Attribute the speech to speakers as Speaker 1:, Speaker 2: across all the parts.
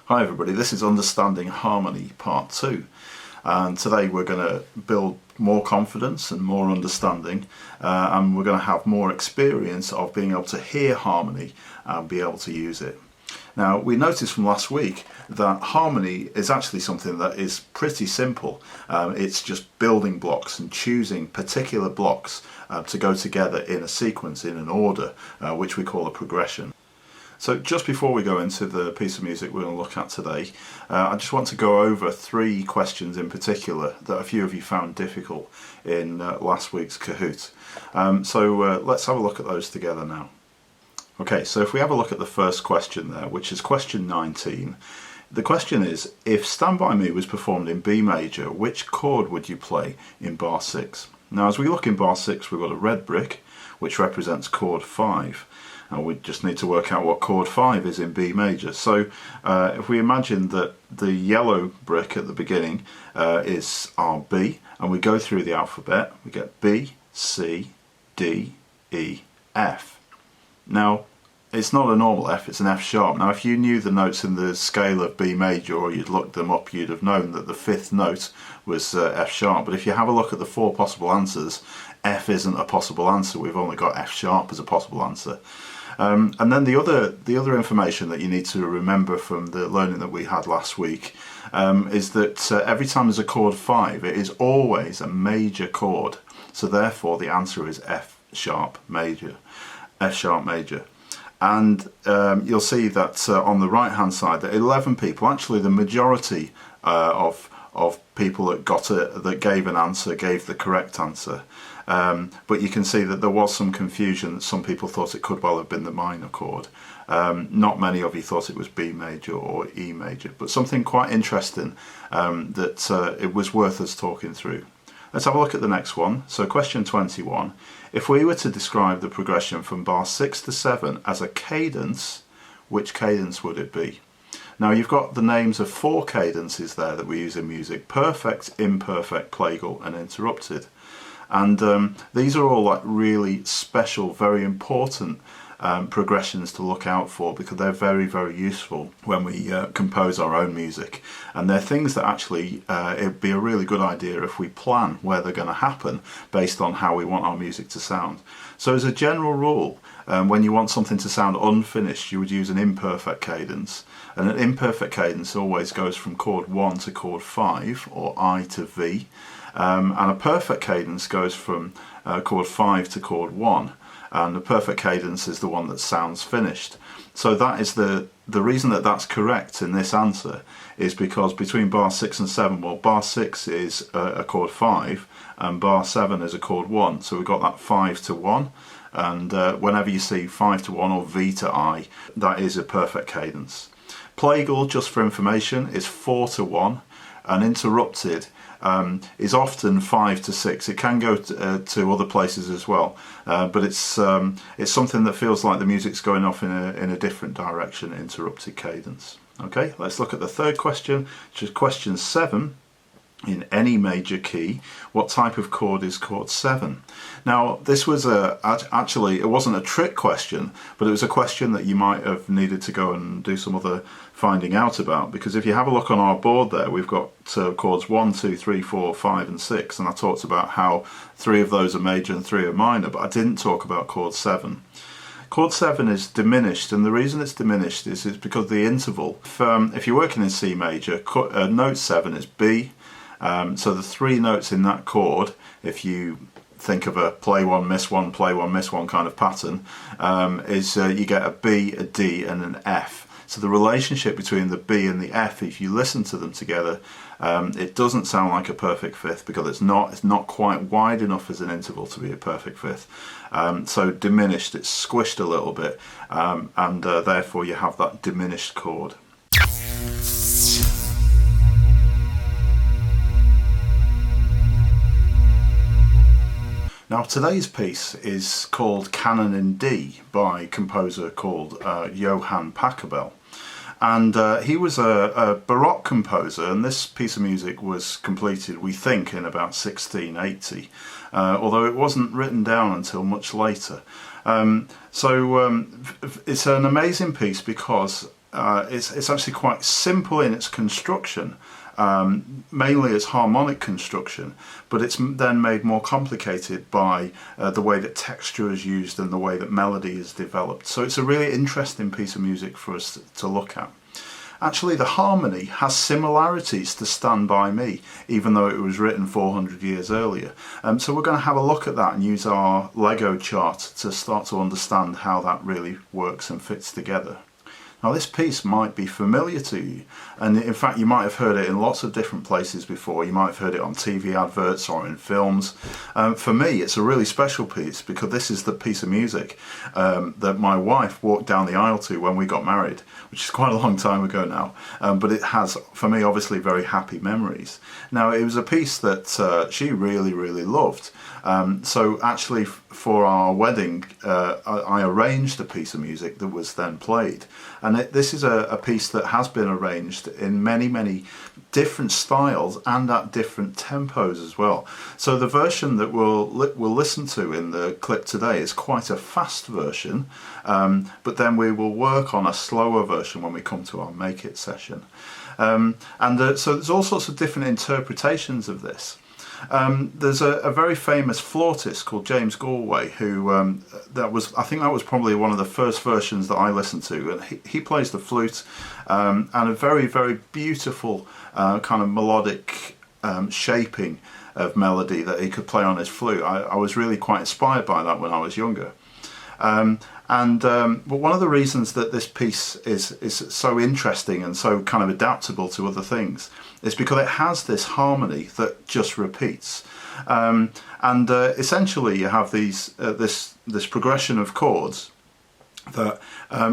Speaker 1: Hi everybody, this is Understanding Harmony Part 2, and today we're going to build more confidence and more understanding, and we're going to have more experience of being able to hear harmony and be able to use it. Now, we noticed from last week that harmony is actually something that is pretty simple. It's just building blocks and choosing particular blocks to go together in a sequence, in an order, which we call a progression. So just before we go into the piece of music we're going to look at today, I just want to go over 3 questions in particular that a few of you found difficult in last week's Kahoot. Let's have a look at those together now. Okay, so if we have a look at the first question there, which is question 19, the question is, if Stand By Me was performed in B major, which chord would you play in bar 6? Now as we look in bar 6, we've got a red brick, which represents chord 5. And we just need to work out what chord 5 is in B major. So if we imagine that the yellow brick at the beginning is our B, and we go through the alphabet, we get B, C, D, E, F. Now, it's not a normal F, it's an F sharp. Now if you knew the notes in the scale of B major, or you'd looked them up, you'd have known that the 5th note was F sharp. But if you have a look at the 4 possible answers, F isn't a possible answer. We've only got F sharp as a possible answer. And then the other information that you need to remember from the learning that we had last week is that every time there's a chord 5, it is always a major chord. So therefore the answer is F sharp major. F sharp major. And you'll see that on the right hand side that 11 people, actually the majority of people that gave an answer gave the correct answer. But you can see that there was some confusion, that some people thought it could well have been the minor chord. Not many of you thought it was B major or E major, but something quite interesting that it was worth us talking through. Let's have a look at the next one. So question 21, if we were to describe the progression from bar 6 to 7 as a cadence, which cadence would it be? Now you've got the names of 4 cadences there that we use in music: perfect, imperfect, plagal and interrupted. And these are all like really special, very important progressions to look out for, because they're very, very useful when we compose our own music. And they're things that actually it'd be a really good idea if we plan where they're going to happen based on how we want our music to sound. So as a general rule, when you want something to sound unfinished, you would use an imperfect cadence. And an imperfect cadence always goes from chord 1 to chord 5, or I to V. And a perfect cadence goes from chord 5 to chord 1, and the perfect cadence is the one that sounds finished. So that is the reason that that's correct in this answer is because between bar 6 and 7, well, bar 6 is a chord 5 and bar 7 is a chord 1, so we've got that 5 to 1, and whenever you see 5 to 1 or V to I, that is a perfect cadence. Plagal, just for information, is 4 to 1, and interrupted is often 5 to 6. It can go to other places as well, but it's something that feels like the music's going off in a different direction, interrupted cadence. Okay, let's look at the third question, which is question 7. In any major key, what type of chord is chord 7? Now this was actually, it wasn't a trick question, but it was a question that you might have needed to go and do some other finding out about, because if you have a look on our board there, we've got chords 1, 2, 3, 4, 5 and 6, and I talked about how 3 of those are major and 3 are minor, but I didn't talk about chord 7. Chord 7 is diminished, and the reason it's diminished is because the interval. If you're working in C major, note 7 is B. So the 3 notes in that chord, if you think of a play 1, miss 1, play 1, miss 1 kind of pattern, is you get a B, a D and an F. So the relationship between the B and the F, if you listen to them together, it doesn't sound like a perfect fifth, because it's not quite wide enough as an interval to be a perfect fifth. So diminished, it's squished a little bit, and therefore you have that diminished chord. Now today's piece is called Canon and D by a composer called Johann Pachelbel. And he was a Baroque composer, and this piece of music was completed, we think, in about 1680, although it wasn't written down until much later. It's an amazing piece because it's actually quite simple in its construction. Mainly it's harmonic construction, but it's then made more complicated by the way that texture is used and the way that melody is developed. So it's a really interesting piece of music for us to look at. Actually, the harmony has similarities to Stand By Me, even though it was written 400 years earlier. So we're going to have a look at that and use our Lego chart to start to understand how that really works and fits together. Now this piece might be familiar to you, and in fact you might have heard it in lots of different places before. You might have heard it on TV adverts or in films. For me it's a really special piece because this is the piece of music that my wife walked down the aisle to when we got married, which is quite a long time ago now, but it has for me obviously very happy memories. Now it was a piece that she really loved. So actually for our wedding I arranged a piece of music that was then played, and this is a piece that has been arranged in many different styles and at different tempos as well. So the version that we'll listen to in the clip today is quite a fast version, but then we will work on a slower version when we come to our Make It session. So there's all sorts of different interpretations of this. There's a very famous flautist called James Galway who I think that was probably one of the first versions that I listened to, and he plays the flute and a very beautiful kind of melodic shaping of melody that he could play on his flute. I was really quite inspired by that when I was younger. But one of the reasons that this piece is so interesting and so kind of adaptable to other things is because it has this harmony that just repeats. Essentially you have this progression of chords that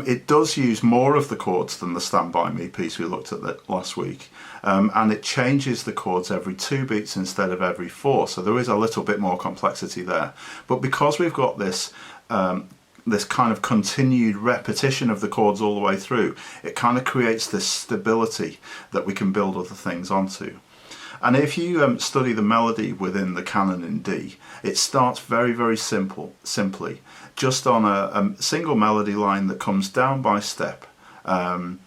Speaker 1: it does use more of the chords than the Stand By Me piece we looked at last week, and it changes the chords every 2 beats instead of every 4, so there is a little bit more complexity there. But because we've got this kind of continued repetition of the chords all the way through, it kind of creates this stability that we can build other things onto. And if you study the melody within the Canon and D, it starts very simply, just on a single melody line that comes down by step, down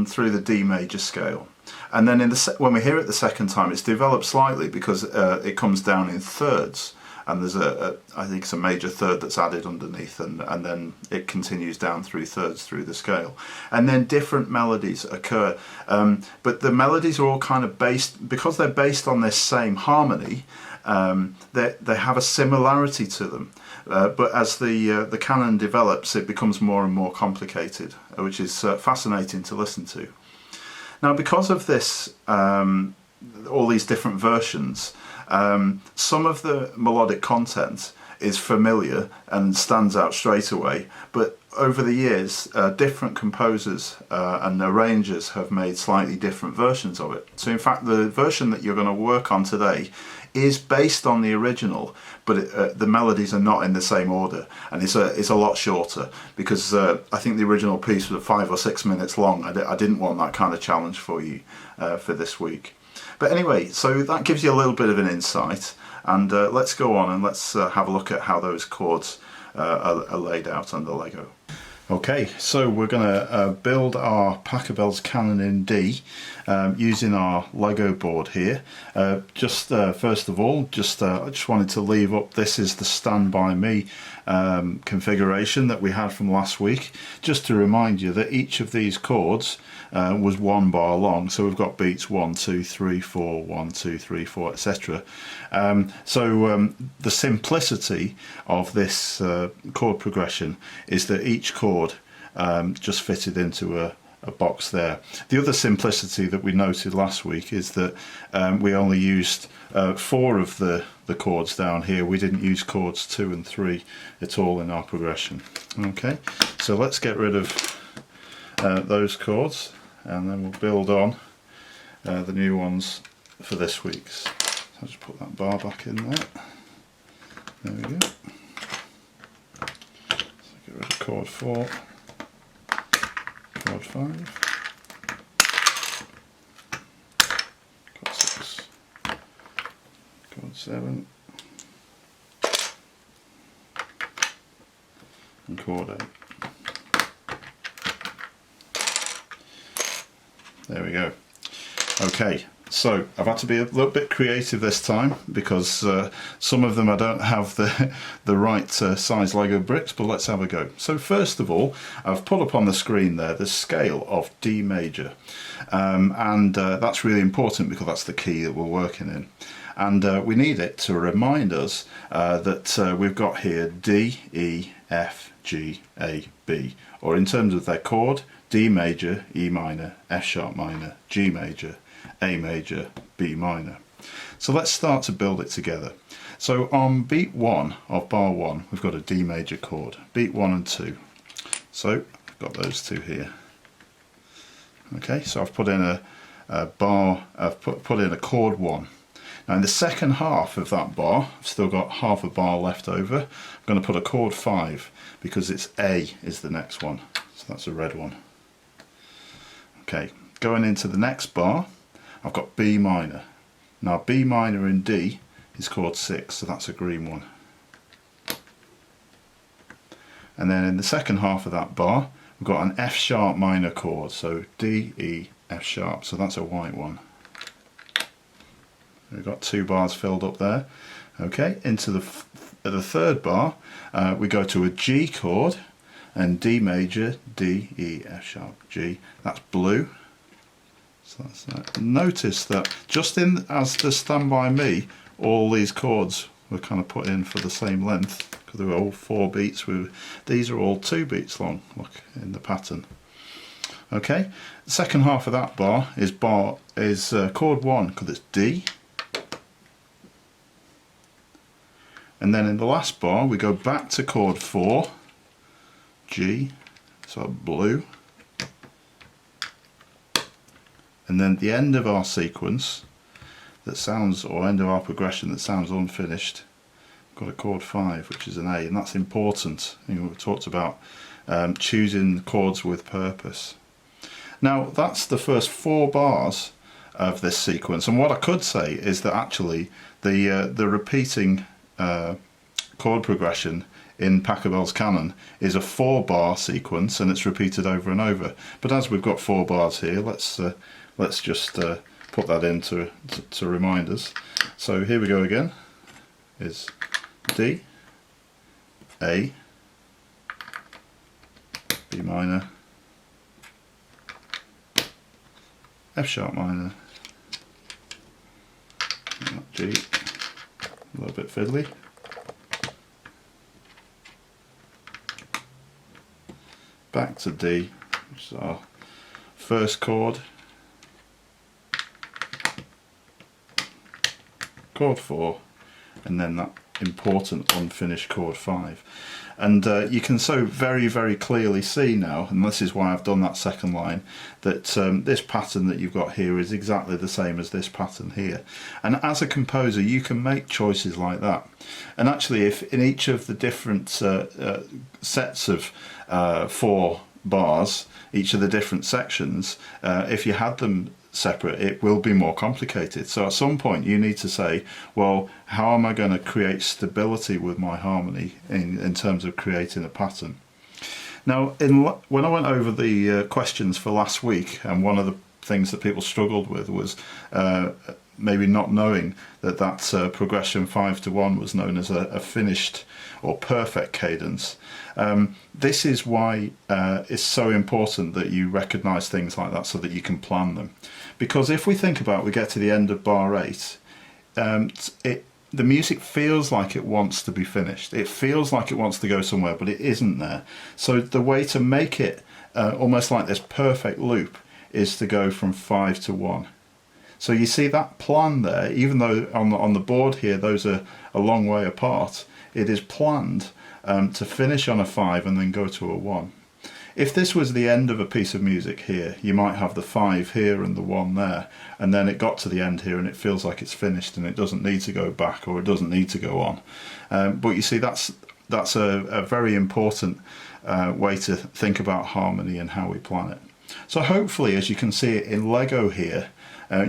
Speaker 1: through the D major scale. And then when we hear it the second time, it's developed slightly because it comes down in thirds. And there's I think it's a major third that's added underneath, and then it continues down through thirds through the scale. And then different melodies occur, but the melodies are all kind of based, because they're based on this same harmony, they have a similarity to them. But as the canon develops, it becomes more and more complicated, which is fascinating to listen to. Now, because of this, all these different versions, some of the melodic content is familiar and stands out straight away, but over the years different composers and arrangers have made slightly different versions of it. So in fact the version that you're going to work on today is based on the original, but the melodies are not in the same order, and it's a lot shorter because I think the original piece was 5 or 6 minutes long. I didn't want that kind of challenge for you for this week. But anyway, so that gives you a little bit of an insight, and let's go on and let's have a look at how those chords are laid out under Lego. Okay, so we're going to build our Pachelbel's Canon and D using our Lego board here. First of all, I just wanted to leave up, this is the Stand By Me configuration that we had from last week, just to remind you that each of these chords was 1 bar long, so we've got beats 1, 2, 3, 4, 1, 2, 3, 4, etc. The simplicity of this chord progression is that each chord just fitted into a box there. The other simplicity that we noted last week is that we only used 4 of the chords down here. We didn't use chords 2 and 3 at all in our progression. Okay, so let's get rid of those chords, and then we'll build on the new ones for this week's. I'll just put that bar back in there. There we go. So get rid of chord 4, chord 5, chord 6, chord 7, and chord 8. There we go. Okay, so I've had to be a little bit creative this time because some of them I don't have the right size Lego bricks, but let's have a go. So first of all, I've put up on the screen there the scale of D major, and that's really important because that's the key that we're working in. And we need it to remind us that we've got here D, E, F, G, A, B, or in terms of their chord, D major, E minor, F sharp minor, G major, A major, B minor. So let's start to build it together. So on beat 1 of bar 1, we've got a D major chord, beat 1 and 2. So I've got those two here. Okay, so I've put in a bar, I've put in a chord 1. Now in the second half of that bar, I've still got half a bar left over. I'm going to put a chord 5 because it's A is the next one. So that's a red one. Okay, going into the next bar, I've got B minor. Now B minor in D is chord 6, so that's a green one. And then in the second half of that bar, we've got an F sharp minor chord, so D, E, F sharp, so that's a white one. We've got 2 bars filled up there. Okay, into the third bar, we go to a G chord, and D major, D, E, F sharp, G. That's blue. So that's that. Notice that just in as the Stand By Me, all these chords were kind of put in for the same length because they were all 4 beats. These are all 2 beats long. Look in the pattern. Okay, the second half of that bar is chord 1 because it's D. And then in the last bar we go back to chord 4, G, so blue. And then the end of our sequence that sounds, or end of our progression that sounds unfinished, we've got a chord 5 which is an A, and that's important. You know, we've talked about choosing chords with purpose. Now that's the first 4 bars of this sequence, and what I could say is that actually the repeating chord progression in Pachelbel's Canon is a 4-bar sequence, and it's repeated over and over. But as we've got 4 bars here, let's just put that in to remind us. So here we go again. Is D, A, B minor, F sharp minor, G, a little bit fiddly. Back to D, which is our first chord, chord 4, and then that important unfinished chord 5. And you can so very, very clearly see now, and this is why I've done that second line, that this pattern that you've got here is exactly the same as this pattern here. And as a composer you can make choices like that. And actually if in each of the different sets of 4 bars, each of the different sections, if you had them separate, it will be more complicated. So at some point you need to say, well, how am I going to create stability with my harmony in terms of creating a pattern? Now when I went over the questions for last week, and one of the things that people struggled with was maybe not knowing that progression 5 to 1 was known as a finished or perfect cadence. This is why it's so important that you recognise things like that so that you can plan them. Because if we think about, we get to the end of bar 8, the music feels like it wants to be finished. It feels like it wants to go somewhere, but it isn't there. So the way to make it almost like this perfect loop is to go from 5 to 1. So you see that plan there, even though on the board here those are a long way apart, it is planned to finish on a 5 and then go to a 1. If this was the end of a piece of music here, you might have the 5 here and the 1 there, and then it got to the end here and it feels like it's finished and it doesn't need to go back, or it doesn't need to go on. But you see that's a very important way to think about harmony and how we plan it. So hopefully, as you can see it in Lego here,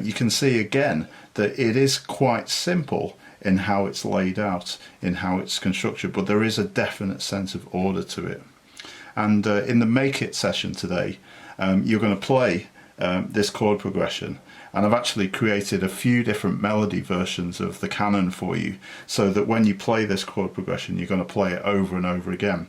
Speaker 1: you can see again that it is quite simple in how it's laid out, in how it's constructed, but there is a definite sense of order to it. And in the Make It session today, you're going to play this chord progression, and I've actually created a few different melody versions of the Canon for you, so that when you play this chord progression you're going to play it over and over again,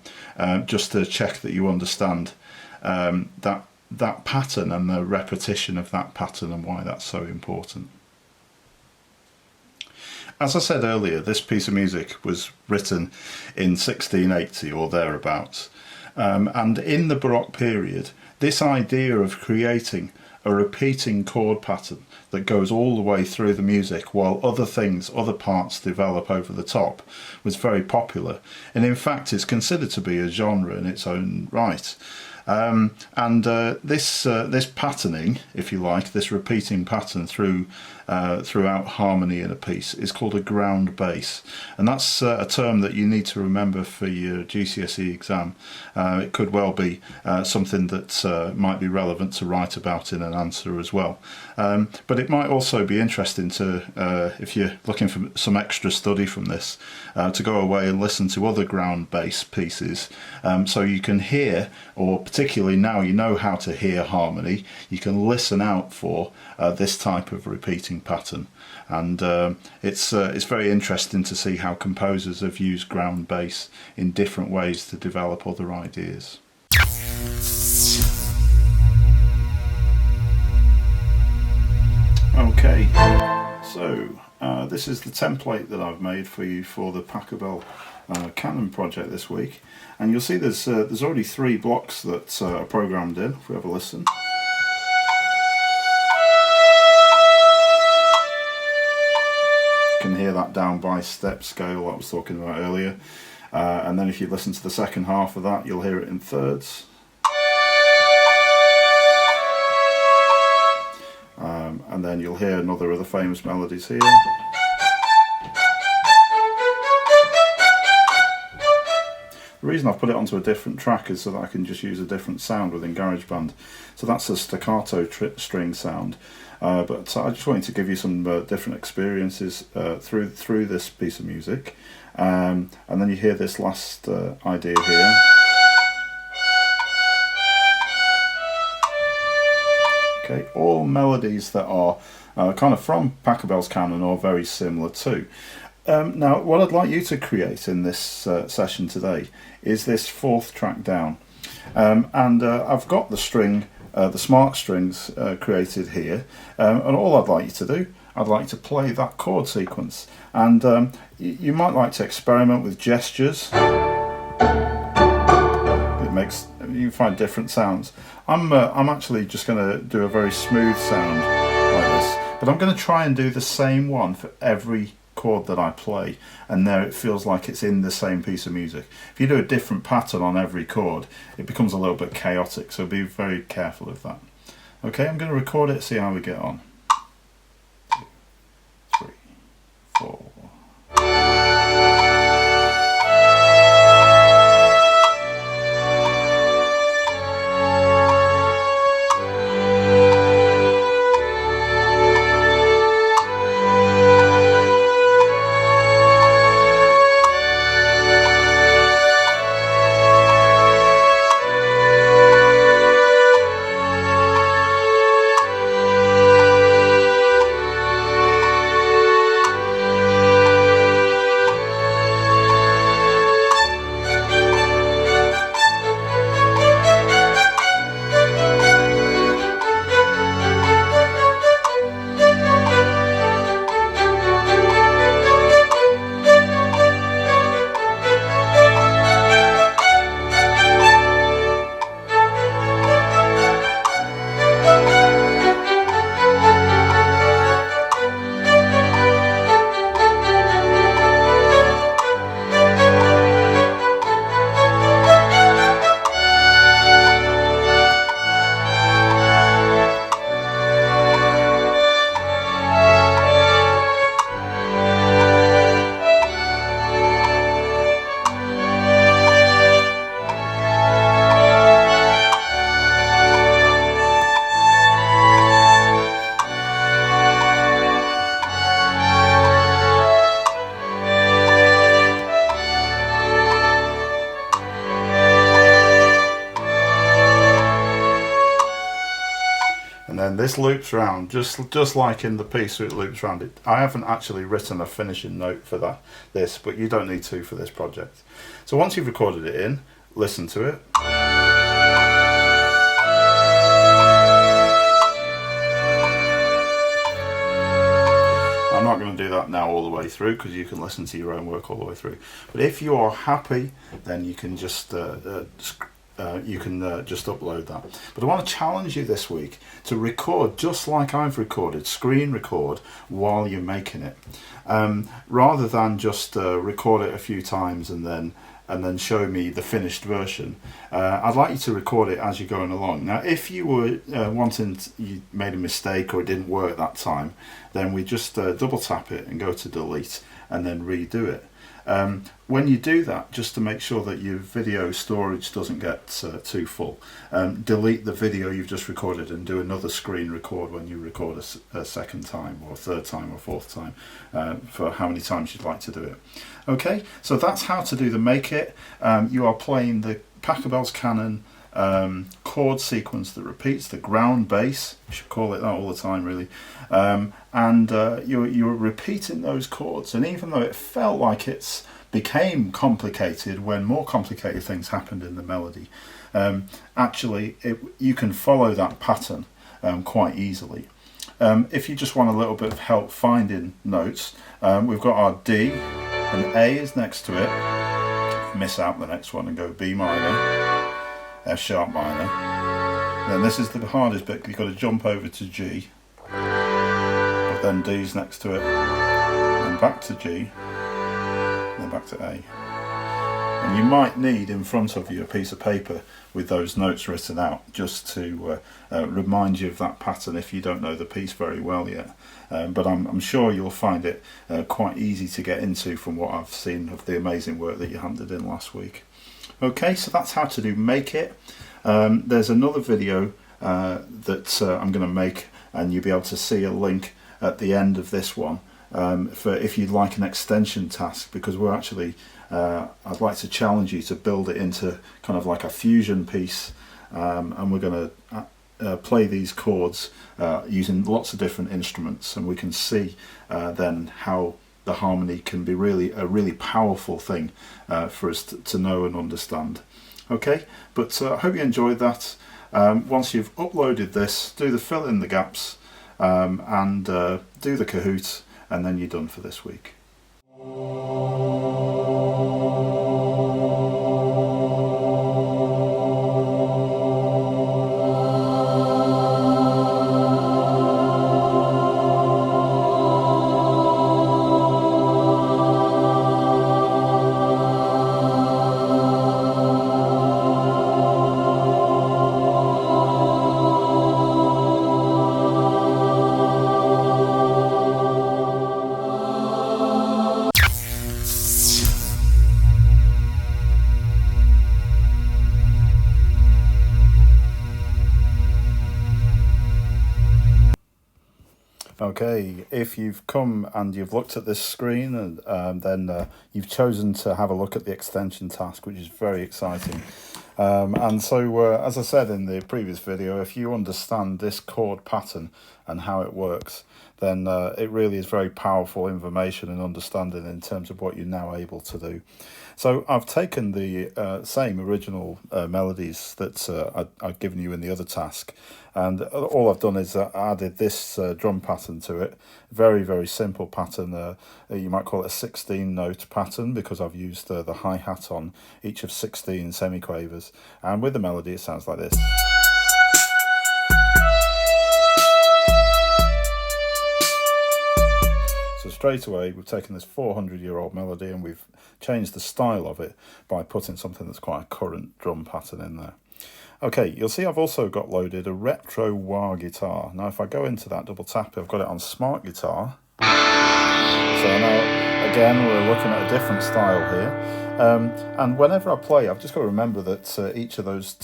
Speaker 1: just to check that you understand that pattern and the repetition of that pattern and why that's so important. As I said earlier, this piece of music was written in 1680 or thereabouts, and in the Baroque period this idea of creating a repeating chord pattern that goes all the way through the music while other parts develop over the top was very popular, and in fact it's considered to be a genre in its own right. This patterning, if you like, this repeating pattern throughout harmony in a piece is called a ground bass, and that's a term that you need to remember for your GCSE exam. It could well be something that might be relevant to write about in an answer as well, but it might also be interesting to, if you're looking for some extra study from this, to go away and listen to other ground bass pieces, so you can hear, or particularly now you know how to hear harmony, you can listen out for this type of repeating pattern, and it's very interesting to see how composers have used ground bass in different ways to develop other ideas. Okay, so this is the template that I've made for you for the Pachelbel Canon project this week, and you'll see there's already 3 blocks that are programmed in. If we have a listen. You can hear that down by step scale I was talking about earlier, and then if you listen to the second half of that you'll hear it in thirds. And then you'll hear another of the famous melodies here. The reason I've put it onto a different track is so that I can just use a different sound within GarageBand. So that's a staccato string sound, but I just wanted to give you some different experiences through this piece of music, and then you hear this last idea here. Okay, all melodies that are kind of from Pachelbel's Canon are very similar too. Now what I'd like you to create in this session today is this 4th track down, and I've got the string, the smart strings created here, and all I'd like you to do, I'd like to play that chord sequence, and you might like to experiment with gestures. You find different sounds. I'm actually just going to do a very smooth sound like this, but I'm going to try and do the same one for every chord that I play, and there it feels like it's in the same piece of music. If you do a different pattern on every chord, it becomes a little bit chaotic, so be very careful of that. Okay, I'm going to record it, see how we get on. 2, 3, 4. then this loops round, just like in the piece, it loops round. I haven't actually written a finishing note for this, but you don't need to for this project. So once you've recorded it in, listen to it. I'm not going to do that now all the way through, because you can listen to your own work all the way through. But if you are happy, then you can just upload that. But I want to challenge you this week to record just like I've recorded, screen record while you're making it, rather than just record it a few times and then show me the finished version. I'd like you to record it as you're going along. Now, if you were you made a mistake or it didn't work that time, then we just double tap it and go to delete and then redo it. When you do that, just to make sure that your video storage doesn't get too full, delete the video you've just recorded and do another screen record when you record a second time or third time or fourth time, for how many times you'd like to do it. Okay, so that's how to do the make it. You are playing the Pachelbel's Canon chord sequence that repeats, the ground bass, you should call it that all the time really, and you're repeating those chords, and even though it felt like it's became complicated when more complicated things happened in the melody, actually you can follow that pattern quite easily. If you just want a little bit of help finding notes, we've got our D, and A is next to it. Miss out the next one and go B minor, F sharp minor. Then this is the hardest bit, you've got to jump over to G, but then D's next to it, then back to G, then back to A. And you might need in front of you a piece of paper with those notes written out, just to remind you of that pattern if you don't know the piece very well yet. But I'm sure you'll find it quite easy to get into from what I've seen of the amazing work that you handed in last week. Okay, so that's how to do make it. There's another video that I'm going to make, and you'll be able to see a link at the end of this one, for if you'd like an extension task, because we're actually I'd like to challenge you to build it into kind of like a fusion piece, and we're going to play these chords using lots of different instruments, and we can see then how the harmony can be a really powerful thing for us to know and understand. Okay, but I hope you enjoyed that. Once you've uploaded this, do the fill in the gaps, and do the Kahoot, and then you're done for this week. Okay, if you've come and you've looked at this screen, and then you've chosen to have a look at the extension task, which is very exciting. And so, as I said in the previous video, if you understand this chord pattern and how it works, then it really is very powerful information and understanding in terms of what you're now able to do. So I've taken the same original melodies that I've given you in the other task, and all I've done is added this drum pattern to it. Very, very simple pattern. You might call it a 16-note pattern, because I've used the hi-hat on each of 16 semiquavers, and with the melody it sounds like this. So straight away we've taken this 400-year-old melody and we've changed the style of it by putting something that's quite a current drum pattern in there. Okay, you'll see I've also got loaded a retro wah guitar. Now if I go into that, double tap it, I've got it on smart guitar. So now again we're looking at a different style here. And whenever I play, I've just got to remember that each of those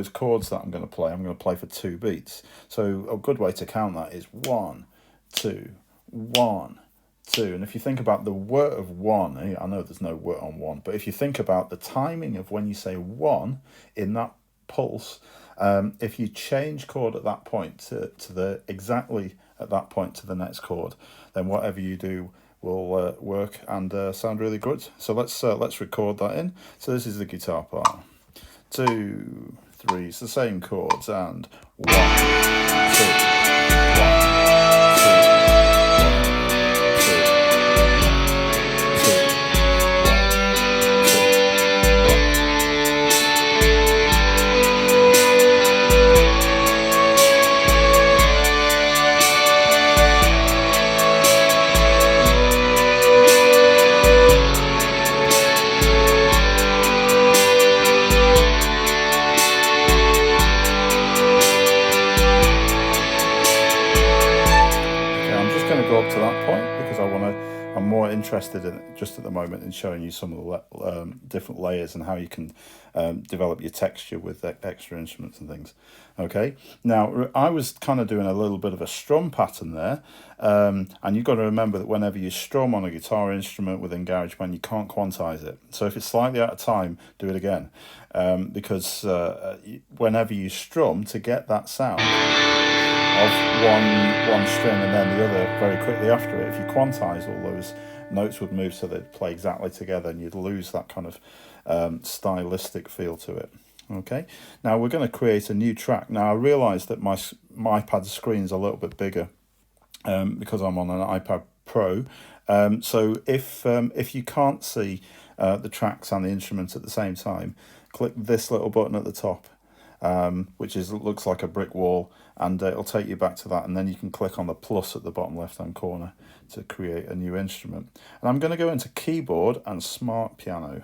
Speaker 1: chords that I'm going to play for 2 beats. So a good way to count that is 1, 2, 1, 2. And if you think about the word of 1, I know there's no word on 1, but if you think about the timing of when you say 1 in that pulse, If you change chord at that point to the exactly at that point to the next chord, then whatever you do will work and sound really good. So let's record that in. So this is the guitar part. 2, 3, it's the same chords, and 1, 2, 1. Go up to that point because I'm more interested in just at the moment in showing you some of the different layers and how you can develop your texture with extra instruments and things. Okay, now I was kind of doing a little bit of a strum pattern there, and you've got to remember that whenever you strum on a guitar instrument within GarageBand, you can't quantize it. So if it's slightly out of time, do it again, because whenever you strum, to get that sound of one string and then the other very quickly after it, if you quantize, all those notes would move so they'd play exactly together, and you'd lose that kind of stylistic feel to it. Okay, now we're going to create a new track. Now I realise that my iPad screen's a little bit bigger because I'm on an iPad Pro. So if you can't see the tracks and the instruments at the same time, click this little button at the top, which looks like a brick wall, and it'll take you back to that, and then you can click on the plus at the bottom left hand corner to create a new instrument. And I'm going to go into keyboard and smart piano,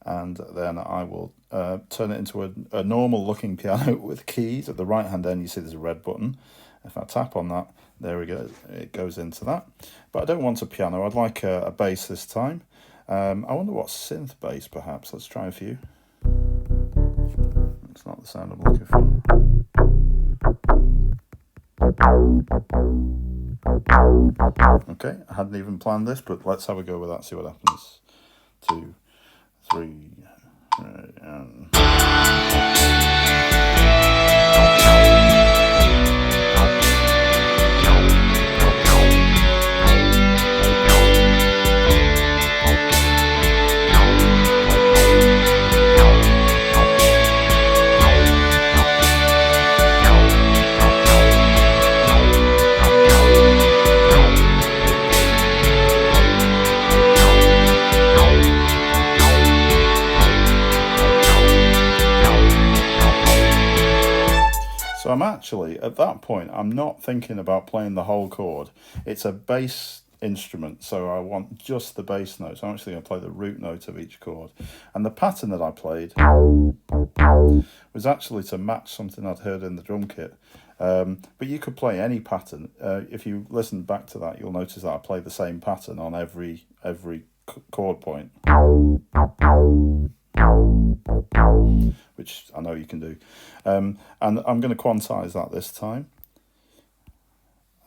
Speaker 1: and then I will turn it into a normal looking piano with keys. At the right hand end you see there's a red button. If I tap on that, there we go, it goes into that. But I don't want a piano, I'd like a bass this time. I wonder what synth bass perhaps. Let's try a few. It's not the sound I'm looking for. Okay, I hadn't even planned this, but let's have a go with that, see what happens. 2, 3, and... So I'm actually, at that point, I'm not thinking about playing the whole chord. It's a bass instrument, so I want just the bass notes. I'm actually going to play the root note of each chord. And the pattern that I played was actually to match something I'd heard in the drum kit. But you could play any pattern. If you listen back to that, you'll notice that I play the same pattern on every chord point, which I know you can do. And I'm going to quantize that this time.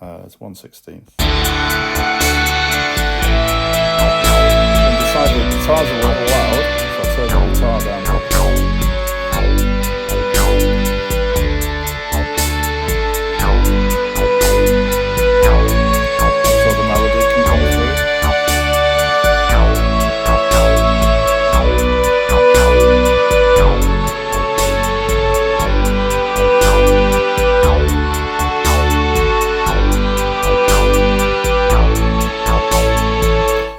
Speaker 1: It's 1/16. And decide the guitar's a little loud, so I'll turn the guitar down. So the melody can come through.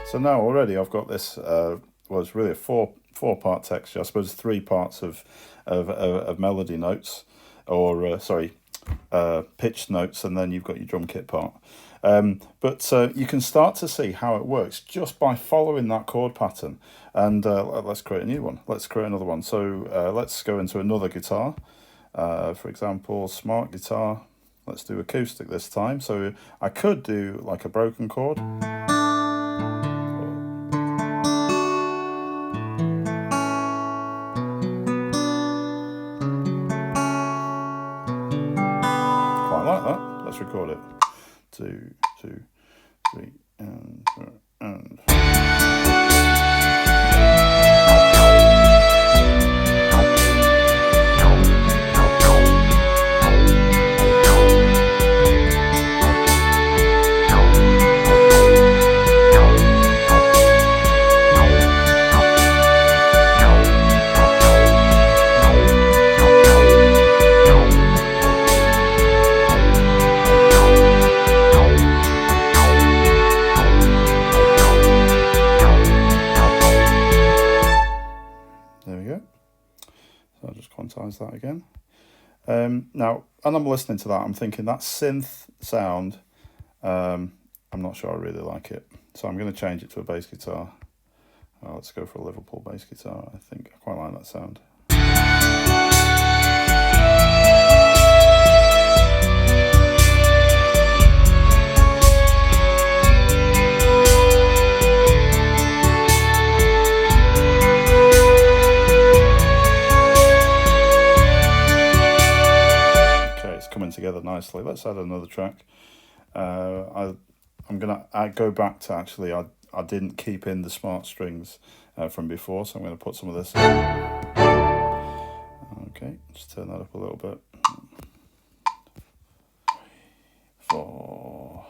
Speaker 1: So now already I've got this, well, it's really a four-part texture. I suppose 3 parts of melody notes, or pitched notes, and then you've got your drum kit part. But you can start to see how it works just by following that chord pattern. And let's create a new one. Let's create another one. So let's go into another guitar. For example, smart guitar. Let's do acoustic this time. So I could do like a broken chord. Like that. Let's record it. 2, 2, 3, and.
Speaker 2: Now, and I'm listening to that, I'm thinking that synth sound, I'm not sure I really like it. So I'm going to change it to a bass guitar. Let's go for a Liverpool bass guitar. I think I quite like that sound. Coming together nicely. Let's add another track. I'm gonna go back to, actually, I didn't keep in the smart strings from before, so I'm going to put some of this in. Okay, just turn that up a little bit. 4.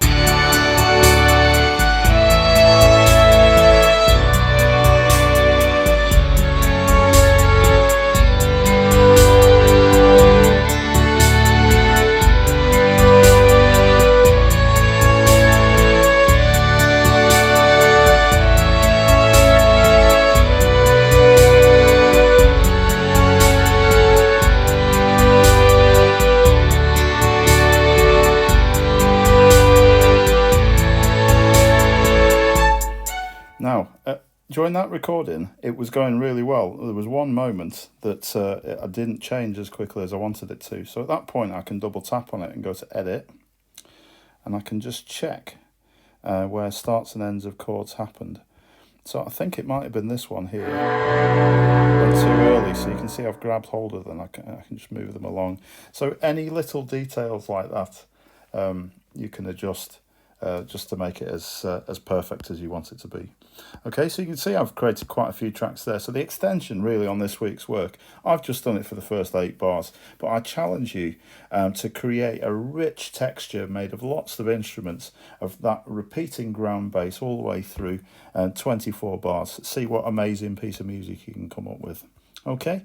Speaker 2: Now, during that recording, it was going really well. There was one moment that I didn't change as quickly as I wanted it to. So at that point, I can double tap on it and go to Edit. And I can just check where starts and ends of chords happened. So I think it might have been this one here. Went too early, so you can see I've grabbed hold of them. I can just move them along. So any little details like that, you can adjust just to make it as perfect as you want it to be. Okay, so you can see I've created quite a few tracks there. So the extension really on this week's work, I've just done it for the first 8 bars, but I challenge you to create a rich texture made of lots of instruments, of that repeating ground bass all the way through 24 bars. See what amazing piece of music you can come up with. Okay,